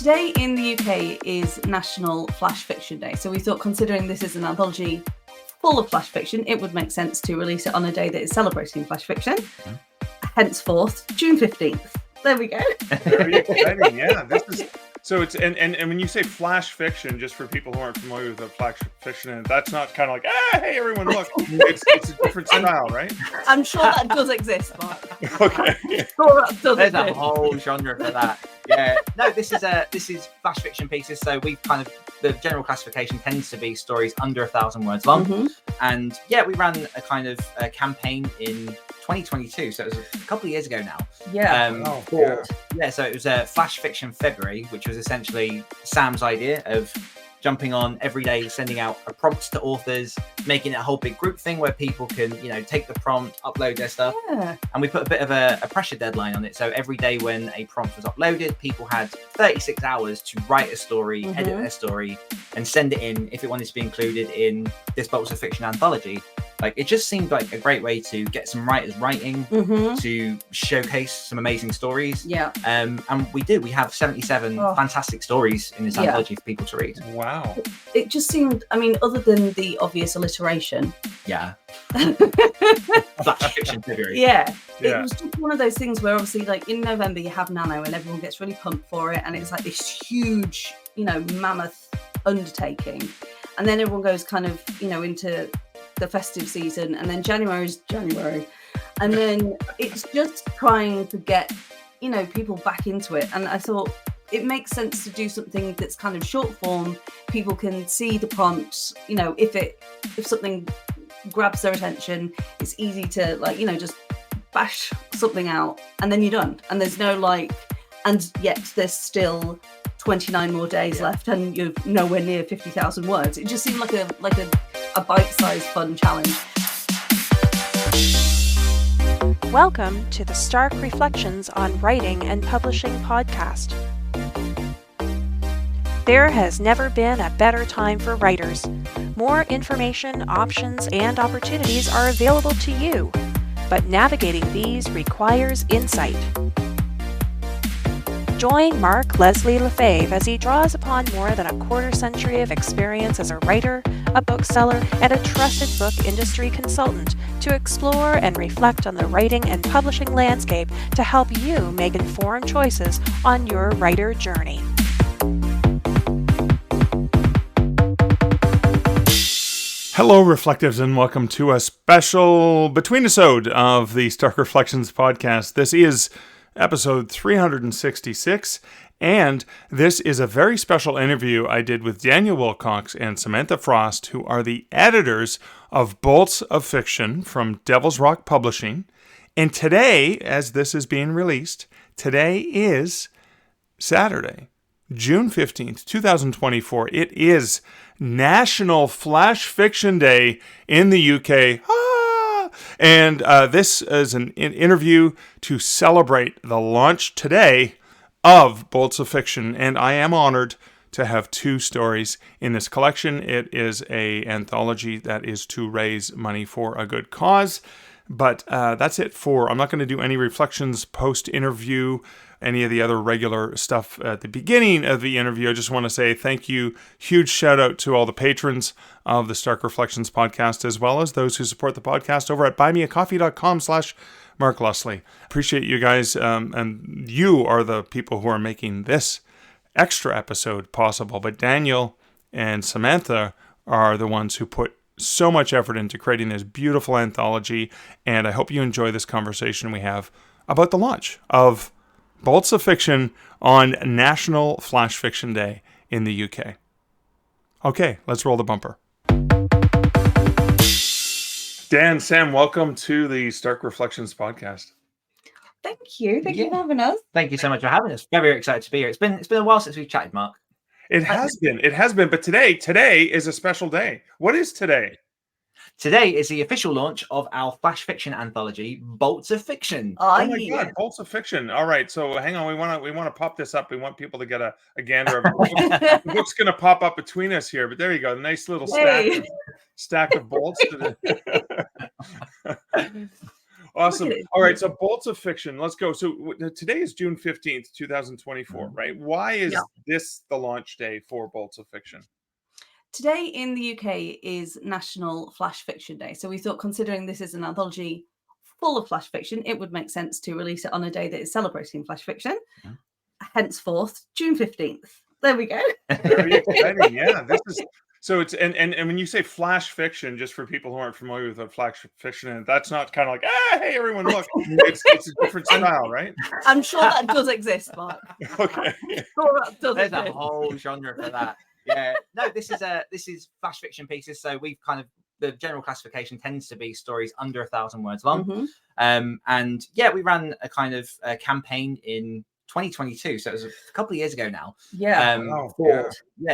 today in the UK is National Flash Fiction Day. So we thought, considering this is an anthology full of flash fiction, it would make sense to release it on a day that is celebrating flash fiction. Henceforth, June 15th. There we go. Very exciting. Yeah, this is so. It's and when you say flash fiction, just for people who aren't familiar with the flash fiction, and that's not kind of like, hey, everyone, look. It's a different style, right? I'm sure that does exist, Mark. Okay. There's a whole genre for that. Yeah. No, this is flash fiction pieces. So we've kind of, the general classification tends to be stories under 1,000 words long. Mm-hmm. And yeah, we ran a kind of campaign in 2022, so it was a couple of years ago now. Yeah. So it was a Flash Fiction February, which was essentially Sam's idea of jumping on every day, sending out a prompt to authors, making it a whole big group thing where people can, take the prompt, upload their stuff. Yeah. And we put a bit of a pressure deadline on it. So every day when a prompt was uploaded, people had 36 hours to write a story, edit their story, and send it in if it wanted to be included in this Bolts of Fiction anthology. Like, it just seemed like a great way to get some writers writing, to showcase some amazing stories. Yeah. And we do. We have 77 fantastic stories in this anthology for people to read. Wow. It just seemed, other than the obvious alliteration. Yeah. Flash Fiction February. Yeah. It was just one of those things where obviously, like, in November you have Nano and everyone gets really pumped for it, and it's like this huge, mammoth undertaking. And then everyone goes kind of, into the festive season, and then January is January, and then it's just trying to get people back into it. And I thought it makes sense to do something that's kind of short form. People can see the prompts, if something grabs their attention, it's easy to just bash something out and then you're done, and there's no and yet there's still 29 more days left and you're nowhere near 50,000 words. It just seemed like a bite-sized fun challenge. Welcome to the Stark Reflections on Writing and Publishing podcast. There has never been a better time for writers. More information, options, and opportunities are available to you, but navigating these requires insight. Join Mark Leslie Lefebvre as he draws upon more than a quarter century of experience as a writer, a bookseller, and a trusted book industry consultant to explore and reflect on the writing and publishing landscape to help you make informed choices on your writer journey. Hello, Reflectives, and welcome to a special between-isode of the Stark Reflections podcast. This is episode 366, and this is a very special interview I did with Daniel Willcocks and Samantha Frost, who are the editors of Bolts of Fiction from Devil's Rock Publishing. And today, as this is being released, today is Saturday, June 15th, 2024. It is National Flash Fiction Day in the UK. And this is an interview to celebrate the launch today of Bolts of Fiction. And I am honored to have two stories in this collection. It is an anthology that is to raise money for a good cause. But that's it I'm not going to do any reflections post-interview, any of the other regular stuff at the beginning of the interview. I just want to say thank you. Huge shout out to all the patrons of the Stark Reflections podcast, as well as those who support the podcast over at buymeacoffee.com/Mark Leslie. Appreciate you guys. And you are the people who are making this extra episode possible. But Daniel and Samantha are the ones who put so much effort into creating this beautiful anthology. And I hope you enjoy this conversation we have about the launch of Bolts of Fiction on National Flash Fiction Day in the UK. Okay, let's roll the bumper. Dan, Sam, welcome to the Stark Reflections podcast. Thank you. Thank you for having us. Thank you so much for having us. Very excited to be here. It's been a while since we've chatted, Mark. It has been. But today is a special day. What is today? Today is the official launch of our Flash Fiction anthology, Bolts of Fiction. Oh my God, Bolts of Fiction. All right, so hang on. We want to pop this up. We want people to get a gander of it. The book's going to pop up between us here, but there you go. Nice little stack of bolts. Awesome. Look at it. All right, so Bolts of Fiction. Let's go. So today is June 15th, 2024, Mm. right? Why is Yeah. this the launch day for Bolts of Fiction? Today in the UK is National Flash Fiction Day. So we thought, considering this is an anthology full of flash fiction, it would make sense to release it on a day that is celebrating flash fiction. Yeah. Henceforth, June 15th. There we go. Very exciting. Yeah, this is so it's and when you say flash fiction, just for people who aren't familiar with what flash fiction is, that's not kind of like, hey everyone, look. It's a different style, right? I'm sure that does exist, Mark. Okay. Sure that does There's a exist. whole genre for that. Yeah. No, this is flash fiction pieces. So we've kind of, the general classification tends to be stories under 1,000 words long. Mhm. And yeah, we ran a kind of campaign in 2022, so it was a couple of years ago now. Yeah. Wow,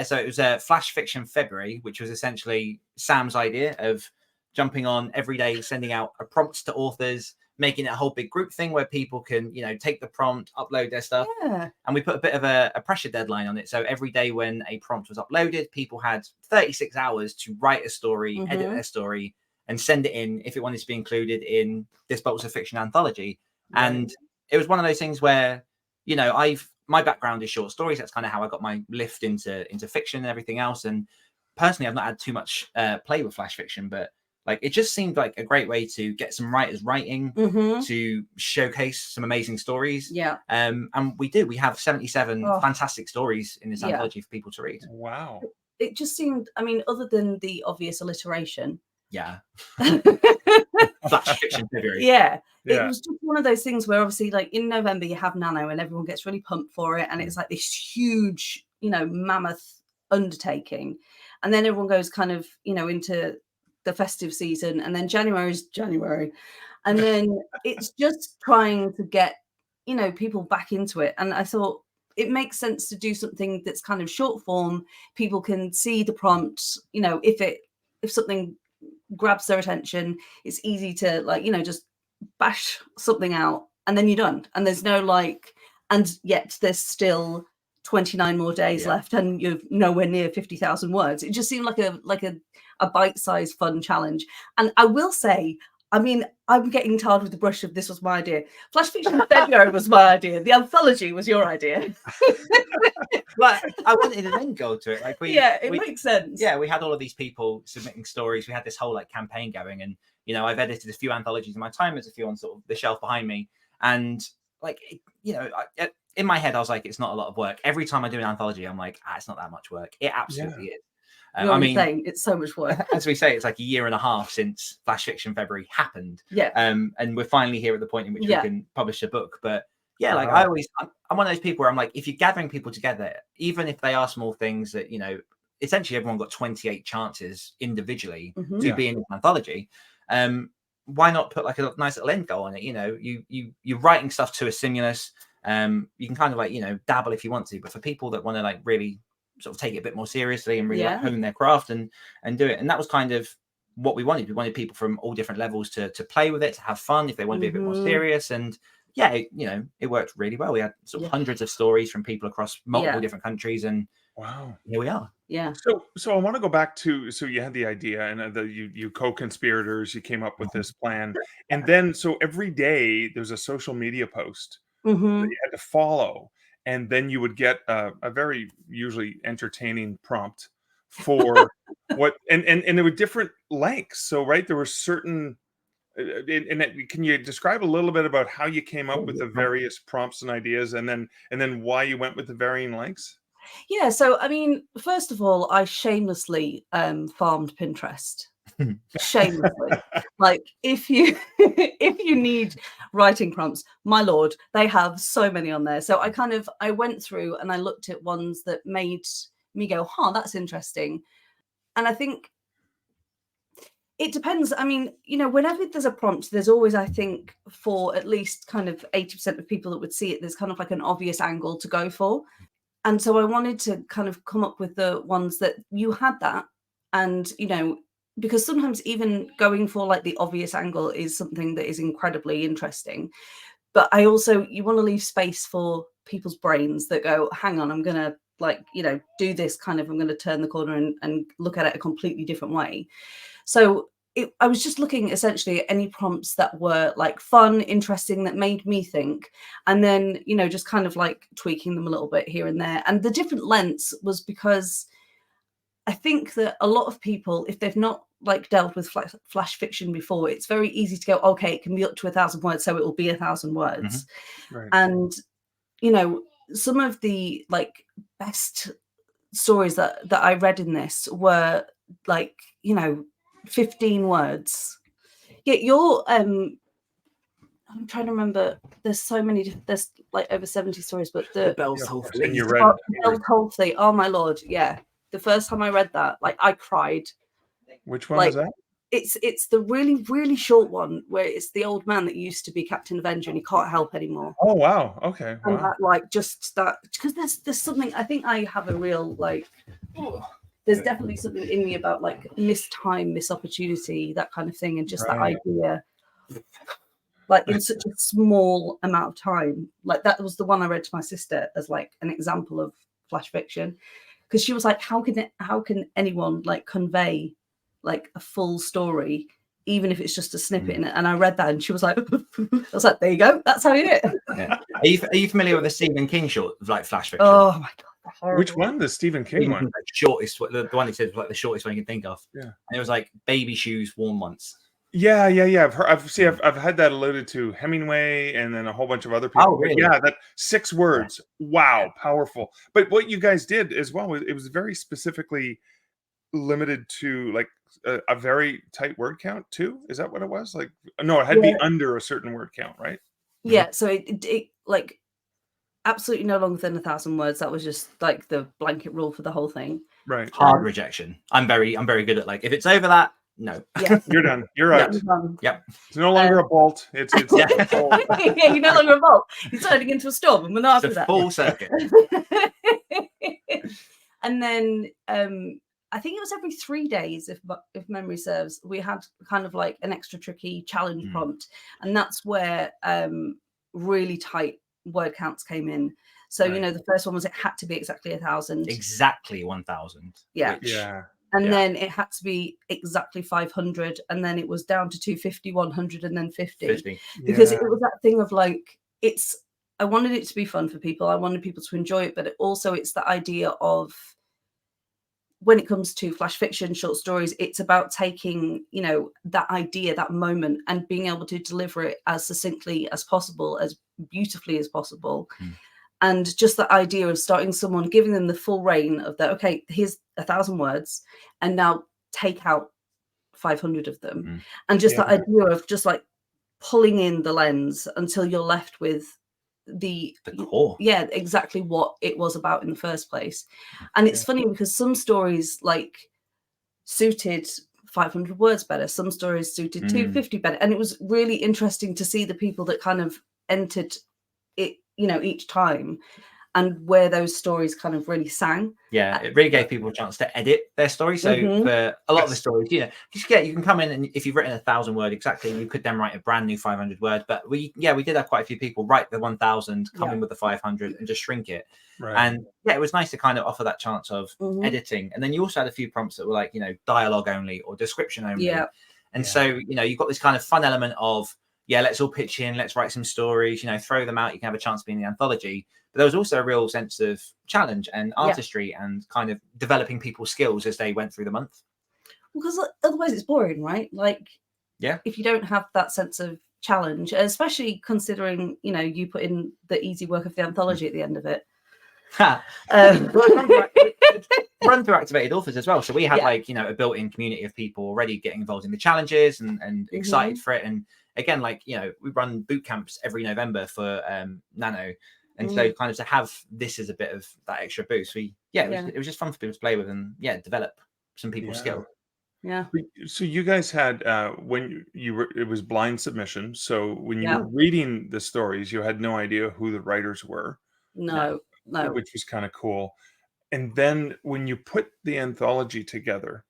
So it was a Flash Fiction February, which was essentially Sam's idea of jumping on every day, sending out a prompt to authors, making it a whole big group thing where people can, take the prompt, upload their stuff. Yeah. And we put a bit of a pressure deadline on it. So every day when a prompt was uploaded, people had 36 hours to write a story, edit their story, and send it in if it wanted to be included in this Bolts of Fiction anthology. Right. And it was one of those things where, my background is short stories. That's kind of how I got my lift into fiction and everything else. And personally, I've not had too much play with flash fiction, but like it just seemed like a great way to get some writers writing, to showcase some amazing stories. Yeah. And we do. We have 77 fantastic stories in this anthology for people to read. Wow. It just seemed, I mean, other than the obvious alliteration. Yeah. Flash fiction February. Yeah. Yeah. It was just one of those things where obviously like in November you have Nano and everyone gets really pumped for it. And it's like this huge, mammoth undertaking. And then everyone goes kind of, into the festive season. And then January is January. And then it's just trying to get, people back into it. And I thought it makes sense to do something that's kind of short form. People can see the prompts, if something grabs their attention, it's easy to just bash something out and then you're done. And there's no and yet there's still 29 more days left and you're nowhere near 50,000 words. It just seemed like a bite-sized fun challenge. And I will say, I mean, I'm getting tarred with the brush of this was my idea. Flash Fiction February was my idea. The anthology was your idea. But I wanted an end goal to it. It makes sense. Yeah, we had all of these people submitting stories. We had this whole campaign going, and I've edited a few anthologies in my time. There's a few on sort of the shelf behind me, and in my head, I was like, it's not a lot of work. Every time I do an anthology, I'm like, it's not that much work. It absolutely is. Saying it's so much work. As we say, it's like a year and a half since Flash Fiction February happened. Yeah. And we're finally here at the point in which we can publish a book. But yeah, I'm one of those people where I'm like, if you're gathering people together, even if they are small things that, essentially everyone got 28 chances individually to be in an anthology. Why not put a nice little end goal on it? You're writing stuff to a stimulus. You can kind of dabble if you want to, but for people that want to really sort of take it a bit more seriously and really hone their craft and do it. And that was kind of what we wanted. We wanted people from all different levels to play with it, to have fun if they want to be a bit more serious. And it worked really well. We had sort of hundreds of stories from people across multiple different countries, and wow, here we are. Yeah. So I want to go back to, so you had the idea and you co-conspirators, you came up with this plan, and then so every day there's a social media post that you had to follow, and then you would get a very usually entertaining prompt for what, and there were different lengths. So there were certain. Can you describe a little bit about how you came up with the various prompts and ideas, and then why you went with the varying lengths? Yeah, so I mean, first of all, I shamelessly farmed Pinterest. Shamelessly. If you need writing prompts, my lord, they have so many on there. So I went through and I looked at ones that made me go, that's interesting. And I think it depends. I mean, whenever there's a prompt, there's always, I think, for at least kind of 80% of people that would see it, there's kind of an obvious angle to go for. And so I wanted to kind of come up with the ones that you had that. And, because sometimes even going for the obvious angle is something that is incredibly interesting. But you want to leave space for people's brains that go, hang on, I'm going to do this I'm going to turn the corner and look at it a completely different way. So I was just looking essentially at any prompts that were like fun, interesting, that made me think, and then, you know, just kind of like tweaking them a little bit here and there. And the different lengths was because I think that a lot of people, if they've not like dealt with flash fiction before, it's very easy to go, okay, it can be up to 1,000 words, so it will be 1,000 words. Right. And, you know, some of the like best stories that I read in this were like, you know, 15 words. Yeah, you're I'm trying to remember. There's so many. There's like over 70 stories, but the Bell's whole fleet. And you read Bell's whole fleet. Oh my lord, yeah. The first time I read that, like I cried. which one Like, was that? It's the really, really short one where it's the old man that used to be Captain Avenger and he can't help anymore. Oh wow. Okay. And Wow. that, like, just that, because there's something, I think I have a real like, there's definitely something in me about like missed time, missed opportunity, that kind of thing, and just that Right. idea, like in such a small amount of time. Like that was the one I read to my sister as like an example of flash fiction, because she was like, how can anyone like convey like a full story, even if it's just a snippet in it? And I read that and she was like, I was like, there you go, that's how you do it. Yeah. Are you familiar with the Stephen King short of like flash fiction? Oh my god. Which one? The Stephen King Stephen one? King's, like, shortest, the one he said was like the shortest one you can think of. Yeah. And it was like baby shoes worn once. Yeah. I've had that alluded to Hemingway and then a whole bunch of other people. Oh, really? But yeah, that 6 words. Wow, powerful. But what you guys did as well, it was very specifically limited to like a very tight word count too. Is that what it was? Like, no, it had to be under a certain word count, right? Yeah, so it like absolutely no longer than 1,000 words. That was just like the blanket rule for the whole thing. Right. Hard rejection. I'm very good at like, if it's over that, no. Yeah. You're done. You're out. Yep. It's no longer a bolt. It's Yeah. a bolt. Yeah, you're no longer involved. You're turning into a storm, and we're not It's after a that. full circuit. And then I think it was every 3 days, if memory serves, we had kind of like an extra tricky challenge prompt, and that's where really tight word counts came in. So you know, the first one was it had to be exactly 1,000. Exactly 1,000. Yeah. Yeah. And then it had to be exactly 500, and then it was down to 250, 100, and then 50. Because it was that thing of like, I wanted it to be fun for people. I wanted people to enjoy it, but it's the idea of, when it comes to flash fiction, short stories, it's about taking, you know, that idea, that moment, and being able to deliver it as succinctly as possible, as beautifully as possible. And just the idea of starting someone, giving them the full reign of that, okay, here's 1,000 words, and now take out 500 of them. And just the idea of just like pulling in the lens until you're left with the core. Yeah, exactly what it was about in the first place. And it's funny because some stories like suited 500 words better, some stories suited 250 better, and it was really interesting to see the people that kind of entered it, you know, each time, and where those stories kind of really sang. Yeah, it really gave people a chance to edit their story. So for a lot of the stories, you know, you can come in, and if you've written 1,000 word exactly, you could then write a brand new 500 word. But we did have quite a few people write the 1,000, come in with the 500, and just shrink it. Right. And it was nice to kind of offer that chance of editing. And then you also had a few prompts that were like, you know, dialogue only or description only. And so, you know, you've got this kind of fun element of, let's all pitch in, let's write some stories, you know, throw them out. You can have a chance to be in the anthology. But there was also a real sense of challenge and artistry and kind of developing people's skills as they went through the month. Because otherwise it's boring, right? Like, if you don't have that sense of challenge, especially considering, you know, you put in the easy work of the anthology at the end of it. Run through activated authors as well. So we had like, you know, a built-in community of people already getting involved in the challenges and excited for it. And again, like, you know, we run boot camps every November for Nano. And so kind of to have this as a bit of that extra boost, it was just fun for people to play with and develop some people's skill. Yeah. So you guys had when you were, it was blind submission. So when you were reading the stories, you had no idea who the writers were. No. Which was kind of cool. And then when you put the anthology together,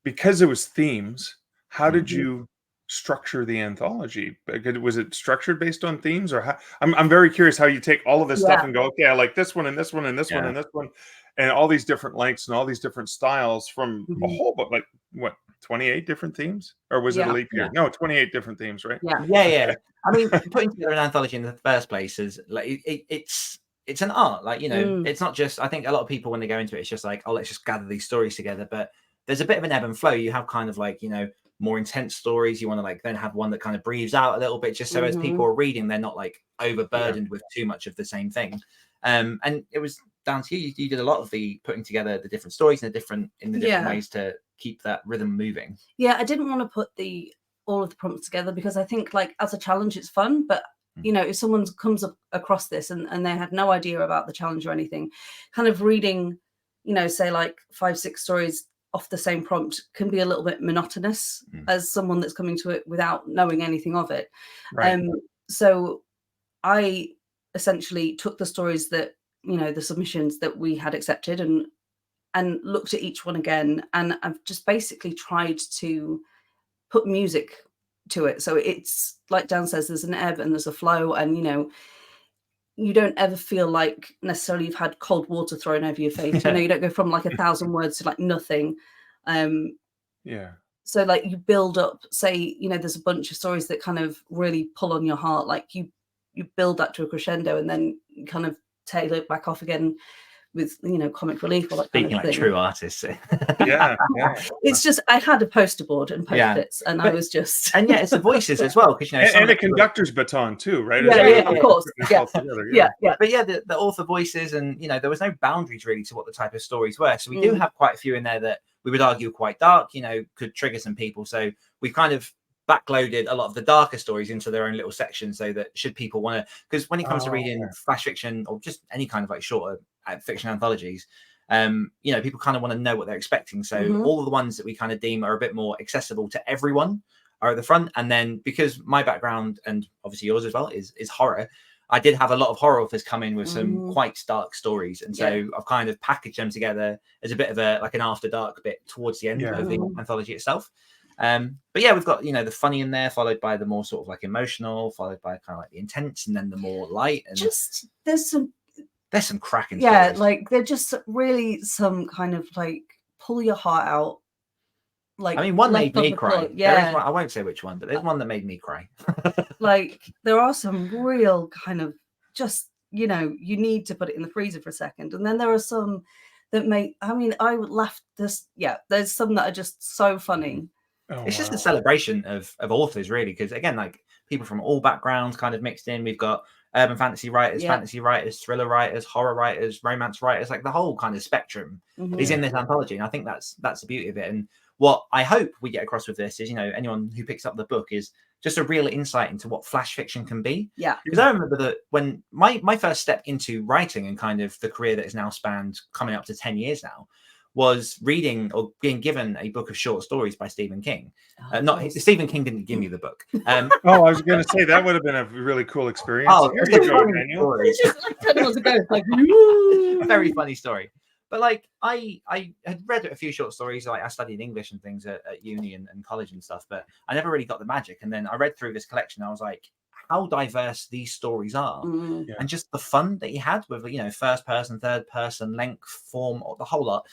because it was themes, how did you structure the anthology? Was it structured based on themes, or how? I'm very curious how you take all of this stuff and go, okay, I like this one and this one and this one and this one, and all these different lengths and all these different styles from a whole book, like what, 28 different themes, or was it a leap year? No, 28 different themes, right? Yeah. I mean, putting together an anthology in the first place is like it's an art, like, you know, it's not just, I think a lot of people when they go into it, it's just like, oh, let's just gather these stories together, but there's a bit of an ebb and flow. You have kind of like, you know, more intense stories. You want to like then have one that kind of breathes out a little bit, just so as people are reading, they're not like overburdened with too much of the same thing. And it was down to you. You did a lot of the putting together the different stories in the different ways to keep that rhythm moving. Yeah, I didn't want to put all of the prompts together because I think like as a challenge it's fun, but you know, if someone comes across this and they had no idea about the challenge or anything, kind of reading, you know, say like 5-6 stories off the same prompt can be a little bit monotonous as someone that's coming to it without knowing anything of it. Right. So I essentially took the stories that, you know, the submissions that we had accepted and looked at each one again, and I've just basically tried to put music to it. So it's like Dan says, there's an ebb and there's a flow, and you know, you don't ever feel like necessarily you've had cold water thrown over your face. You know, you don't go from like 1,000 words to like nothing. So like you build up, say, you know, there's a bunch of stories that kind of really pull on your heart. Like you build that to a crescendo and then you kind of tail it back off again with, you know, comic relief or that Speaking kind of like thing. True artists. It's just, I had a poster board and post-its and I was just... And it's the voices as well, because, you know... And a conductor's baton too, right? Of course. But the author voices, and, you know, there was no boundaries really to what the type of stories were. So we do have quite a few in there that we would argue quite dark, you know, could trigger some people. So we've kind of backloaded a lot of the darker stories into their own little section, so that should people want to, because when it comes to reading flash fiction or just any kind of like shorter fiction anthologies, you know, people kind of want to know what they're expecting. So all of the ones that we kind of deem are a bit more accessible to everyone are at the front. And then because my background, and obviously yours as well, is horror, I did have a lot of horror authors come in with some quite dark stories, and so I've kind of packaged them together as a bit of a like an after dark bit towards the end of the anthology itself. But yeah, we've got, you know, the funny in there, followed by the more sort of like emotional, followed by kind of like the intense, and then the more light. And just there's some cracking stories. Like they're just really some kind of like pull your heart out. Like, I mean, one made me cry. I won't say which one, but there's one that made me cry. Like there are some real kind of just, you know, you need to put it in the freezer for a second, and then there are some that make, I mean, I would laugh this. There's some that are just so funny. It's just a celebration of authors, really, because again, like people from all backgrounds kind of mixed in. We've got urban fantasy writers, thriller writers, horror writers, romance writers, like the whole kind of spectrum is in this anthology. And I think that's the beauty of it. And what I hope we get across with this is, you know, anyone who picks up the book is just a real insight into what flash fiction can be. Because I remember that when my first step into writing and kind of the career that is now spanned coming up to 10 years now was reading or being given a book of short stories by Stephen King. Stephen King didn't give me the book. I was going to say that would have been a really cool experience. Here you go, Daniel. It's just like 10 years ago. Like, very funny story. But like I had read a few short stories. Like I studied English and things at uni and college and stuff, but I never really got the magic. And then I read through this collection. I was like, how diverse these stories are, and just the fun that he had with, you know, first person, third person, length, form, the whole lot.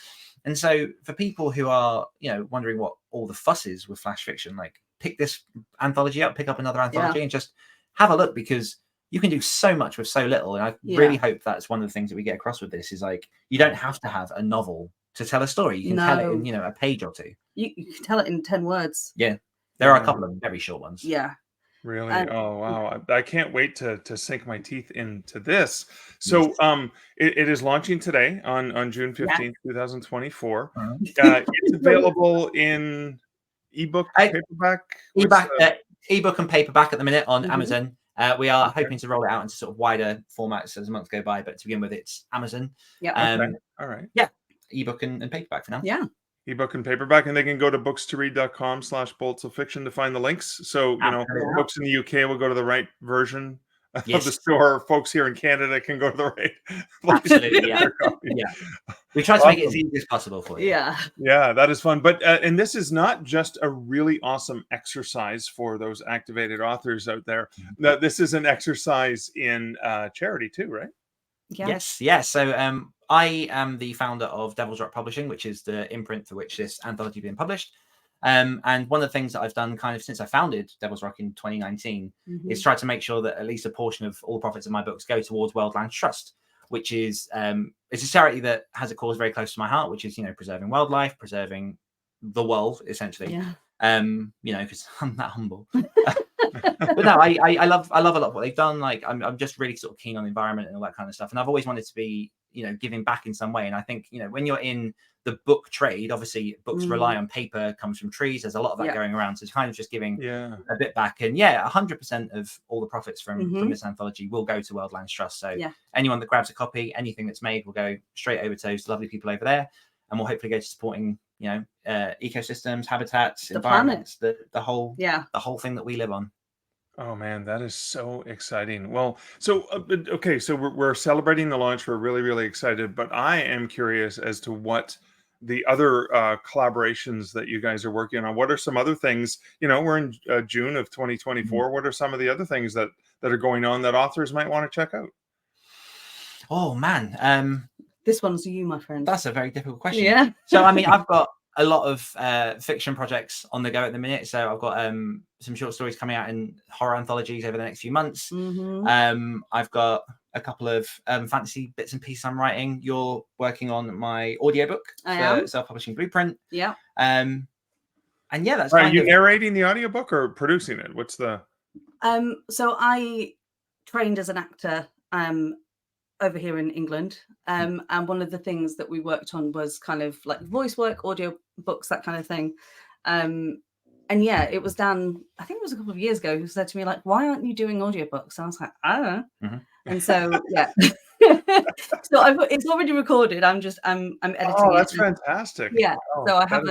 And so for people who are, you know, wondering what all the fuss is with flash fiction, like pick this anthology up, pick up another anthology and just have a look, because you can do so much with so little. And I really hope that's one of the things that we get across with this is like, you don't have to have a novel to tell a story. You can tell it in, you know, a page or two. You can tell it in 10 words. Yeah. There are a couple of very short ones. Yeah. Really? Oh, wow. I can't wait to sink my teeth into this. So it is launching today on June 15th, 2024. It's available in ebook, paperback? Ebook and paperback at the minute on Amazon. We are hoping to roll it out into sort of wider formats as months go by, but to begin with, it's Amazon. All right. Yeah. Ebook and paperback for now. Yeah. Ebook and paperback, and they can go to books2read.com/bolts of fiction to find the links. So, you know, folks in the UK will go to the right version of the store. Folks here in Canada can go to the right place. Absolutely, We try to make it as easy as possible for you. Yeah. Yeah, that is fun. But and this is not just a really awesome exercise for those activated authors out there. This is an exercise in charity too, right? Yeah. Yes. So I am the founder of Devil's Rock Publishing, which is the imprint for which this anthology has been published. And one of the things that I've done kind of since I founded Devil's Rock in 2019 is try to make sure that at least a portion of all the profits of my books go towards Wildlands Trust, which is it's a charity that has a cause very close to my heart, which is, preserving wildlife, preserving the world, essentially. Yeah. Because I'm that humble. But no, I love a lot of what they've done. Like I'm just really sort of keen on the environment and all that kind of stuff. And I've always wanted to be, giving back in some way. And I think, when you're in the book trade, obviously books rely on paper, comes from trees. There's a lot of that going around. So it's kind of just giving a bit back. And 100% of all the profits from this anthology will go to Wildlands Trust. So anyone that grabs a copy, anything that's made will go straight over to those lovely people over there. And we'll hopefully go to supporting, ecosystems, habitats, environments, the whole thing that we live on. Oh man, that is so exciting. Well, so okay, so we're celebrating the launch. We're really, really excited, but I am curious as to what the other collaborations that you guys are working on. What are some other things? We're in June of 2024. What are some of the other things that are going on that authors might want to check out? Oh man, this one's you, my friend. That's a very difficult question. Yeah. So I've got a lot of fiction projects on the go at the minute. So I've got some short stories coming out in horror anthologies over the next few months. I've got a couple of fantasy bits and pieces I'm writing. You're working on my audiobook for Self-Publishing Blueprint. Yeah. And that's Are you narrating the audiobook or producing it? What's the so I trained as an actor over here in England. And one of the things that we worked on was kind of like voice work, audio books, that kind of thing. And it was Dan, I think it was a couple of years ago, who said to me, like, why aren't you doing audiobooks? And I was like, I don't know. And so, so it's already recorded. I'm editing it. Oh, that's fantastic. Yeah. Oh, so I have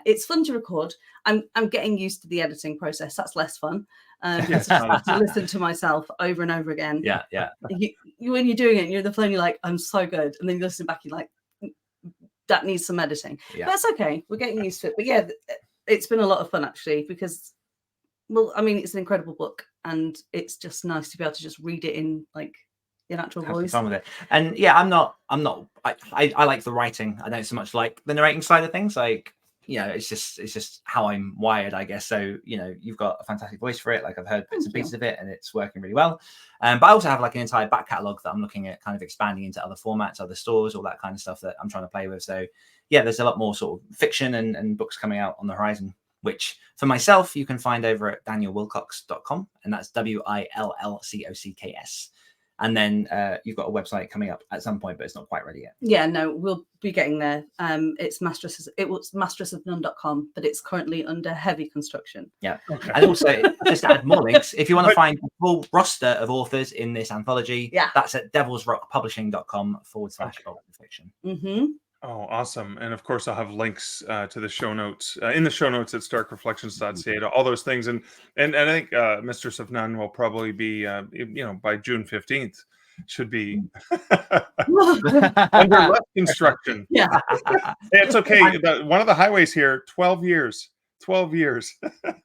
it's fun to record. I'm getting used to the editing process. That's less fun. To listen to myself over and over again. Yeah. When you're doing it and you're on the phone, you're like, I'm so good. And then you listen back, you're like, that needs some editing. Yeah. But that's okay. We're getting used to it. But it's been a lot of fun actually, because, it's an incredible book and it's just nice to be able to just read it in like your natural voice. Fun with it. And I like the writing. I don't so much like the narrating side of things. Like, it's just how I'm wired, I guess. So, you've got a fantastic voice for it. Like I've heard bits and pieces of it and it's working really well. But I also have like an entire back catalogue that I'm looking at kind of expanding into other formats, other stores, all that kind of stuff that I'm trying to play with. So there's a lot more sort of fiction and books coming out on the horizon, which for myself, you can find over at danielwillcocks.com, and that's WILLCOCKS. And then you've got a website coming up at some point, but it's not quite ready yet. Yeah, no, we'll be getting there. It was masteressofnone.com, but it's currently under heavy construction. Yeah. Okay. And also, just to add more links, if you want to find the full roster of authors in this anthology, that's at devilsrockpublishing.com/fiction. Oh, awesome. And of course, I'll have links to the show notes in the show notes at starkreflections.ca to all those things. And I think Mistress of None will probably be, by June 15th, should be under less construction. Yeah. It's okay. One of the highways here, 12 years. 12 years.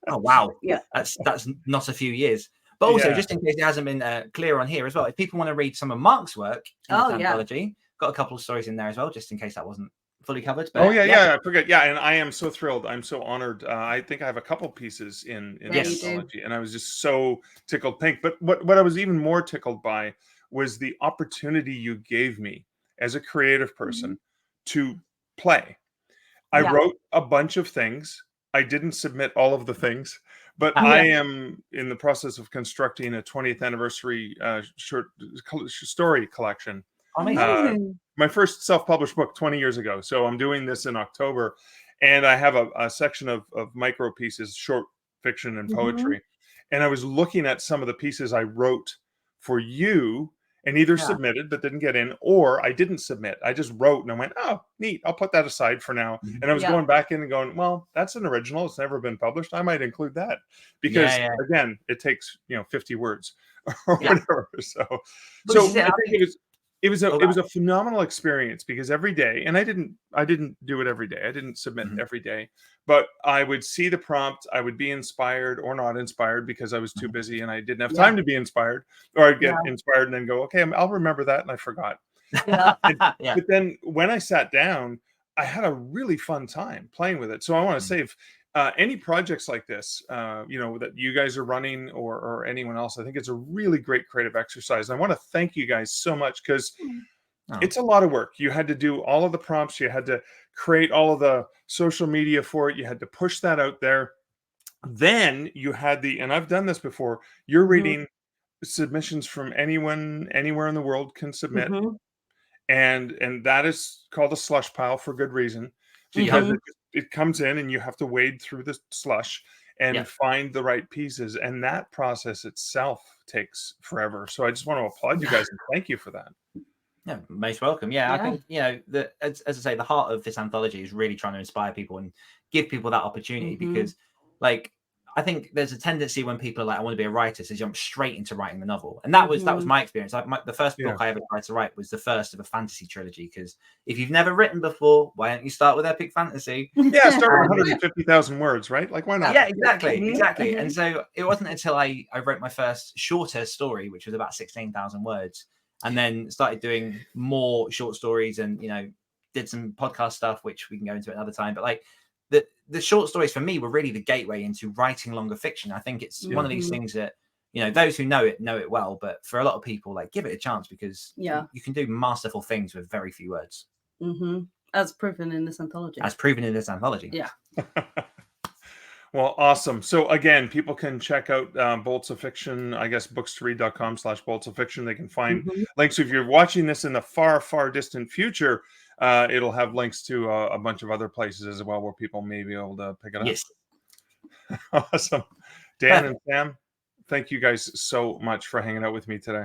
Oh, wow. Yeah. That's not a few years. But also, just in case it hasn't been clear on here as well, if people want to read some of Mark's work in this anthology, got a couple of stories in there as well, just in case that wasn't fully covered. But, I forget. Yeah, and I am so thrilled. I'm so honored. I think I have a couple pieces in this anthology, and I was just so tickled pink. But what I was even more tickled by was the opportunity you gave me as a creative person to play. I wrote a bunch of things. I didn't submit all of the things, but I am in the process of constructing a 20th anniversary short story collection. Amazing. My first self-published book 20 years ago. So I'm doing this in October, and I have a section of micro pieces, short fiction and poetry. And I was looking at some of the pieces I wrote for you and either submitted but didn't get in, or I didn't submit. I just wrote and I went, oh, neat. I'll put that aside for now. And I was going back in and going, well, that's an original. It's never been published. I might include that because again, it takes 50 words or whatever. So I think it was. It was a phenomenal experience because every day, and I didn't do it every day. I didn't submit every day, but I would see the prompt. I would be inspired or not inspired because I was too busy and I didn't have time to be inspired, or I'd get inspired and then go, okay, I'll remember that, and I forgot. But then when I sat down, I had a really fun time playing with it. So I want to say, any projects like this, that you guys are running or anyone else, I think it's a really great creative exercise. I want to thank you guys so much because it's a lot of work. You had to do all of the prompts. You had to create all of the social media for it. You had to push that out there. Then you had and I've done this before, you're reading submissions from anyone, anywhere in the world can submit. And that is called a slush pile for good reason, because it comes in and you have to wade through the slush and find the right pieces. And that process itself takes forever. So I just want to applaud you guys and thank you for that. Yeah, most welcome. I think, as I say, the heart of this anthology is really trying to inspire people and give people that opportunity because, I think there's a tendency when people are like, I want to be a writer, to jump straight into writing the novel. And that was my experience. The first book I ever tried to write was the first of a fantasy trilogy. Because if you've never written before, why don't you start with epic fantasy? Yeah, start with 150,000 words, right? Like, why not? Yeah, exactly. And so it wasn't until I wrote my first shorter story, which was about 16,000 words, and then started doing more short stories and, did some podcast stuff, which we can go into another time. But the short stories for me were really the gateway into writing longer fiction. I think it's one of these things that, those who know it well, but for a lot of people, give it a chance because you can do masterful things with very few words. As proven in this anthology. Yeah. Well, awesome. So again, people can check out Bolts of Fiction, I guess bookstory.com/bolts of fiction. They can find links. If you're watching this in the far, far distant future, it'll have links to a bunch of other places as well where people may be able to pick it up. Yes. Awesome. Dan and Sam, thank you guys so much for hanging out with me today.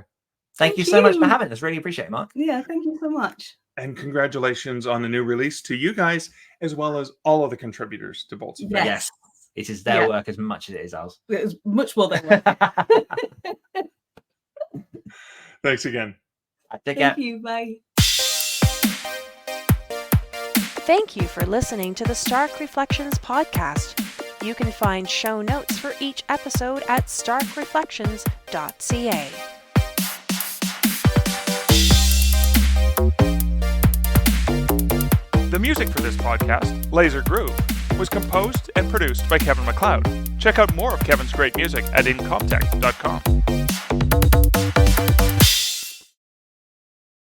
Thank you so much for having us. Really appreciate it, Mark. Yeah, thank you so much. And congratulations on the new release to you guys, as well as all of the contributors to Bolts of Fiction. Yes. It is their work as much as it is ours. It is much more their work. Thanks again. Thank you. Bye. Thank you for listening to the Stark Reflections podcast. You can find show notes for each episode at starkreflections.ca. The music for this podcast, Laser Groove, was composed and produced by Kevin MacLeod. Check out more of Kevin's great music at incomptech.com.